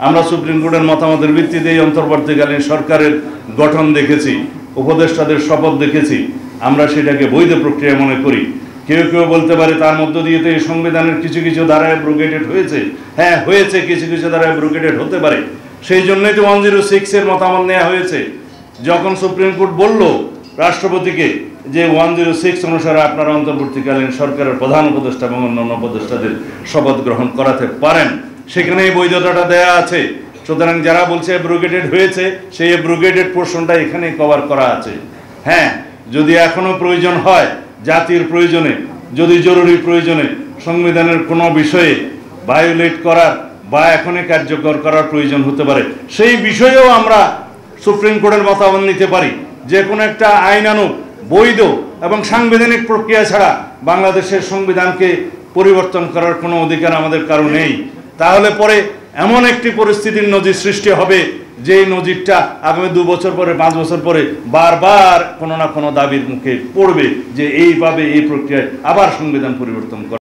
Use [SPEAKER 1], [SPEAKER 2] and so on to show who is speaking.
[SPEAKER 1] আমরা সুপ্রিম কোর্টের মতামতের ভিত্তিতে এই অন্তর্বর্তীকালীন সরকারের গঠন দেখেছি, উপদেষ্টাদের শপথ দেখেছি। আমরা সেটাকে বৈধ প্রক্রিয়া মনে করি। কেউ কেউ বলতে পারে তার মধ্য দিয়ে তো এই সংবিধানের কিছু কিছু ধারায় অ্যাব্রোগেটেড হয়েছে। হ্যাঁ, হয়েছে, কিছু কিছু ধারায় অ্যাব্রোগেটেড হতে পারে। সেই জন্যই তো 106 এর মতামত নেওয়া হয়েছে। যখন সুপ্রিম কোর্ট বলল রাষ্ট্রপতিকে যে 106 অনুসারে আপনারা অন্তর্বর্তীকালীন সরকারের প্রধান উপদেষ্টা এবং অন্যান্য উপদেষ্টাদের শপথ গ্রহণ করাতে পারেন, সেখানে এই বৈধতাটা দেয়া আছে। সুতরাং যারা বলছে অ্যাব্রোগেটেড হয়েছে, সেই অ্যাব্রোগেটেড পোর্শনটা এখানে কভার করা আছে। হ্যাঁ, যদি এখনো প্রয়োজন হয়, জাতির প্রয়োজনে, যদি জরুরি প্রয়োজনে সংবিধানের কোনো বিষয়ে ভায়োলেট করার বা এখনই কার্যকর করার প্রয়োজন হতে পারে, সেই বিষয়েও আমরা সুপ্রিম কোর্টের মতামত নিতে পারি। যে কোনো একটা আইনানুগ, বৈধ এবং সাংবিধানিক প্রক্রিয়া ছাড়া বাংলাদেশের সংবিধানকে পরিবর্তন করার কোনো অধিকার আমাদের কারো নেই। তাহলে পরে এমন একটি পরিস্থিতির নজির সৃষ্টি হবে, যে নজিরটা আগামী 2 বছর পরে, 5 বছর পরে বারবার কোনো না কোনো দাবির মুখে পড়বে যে এইভাবে এই প্রক্রিয়ায় আবার সংবিধান পরিবর্তন করা।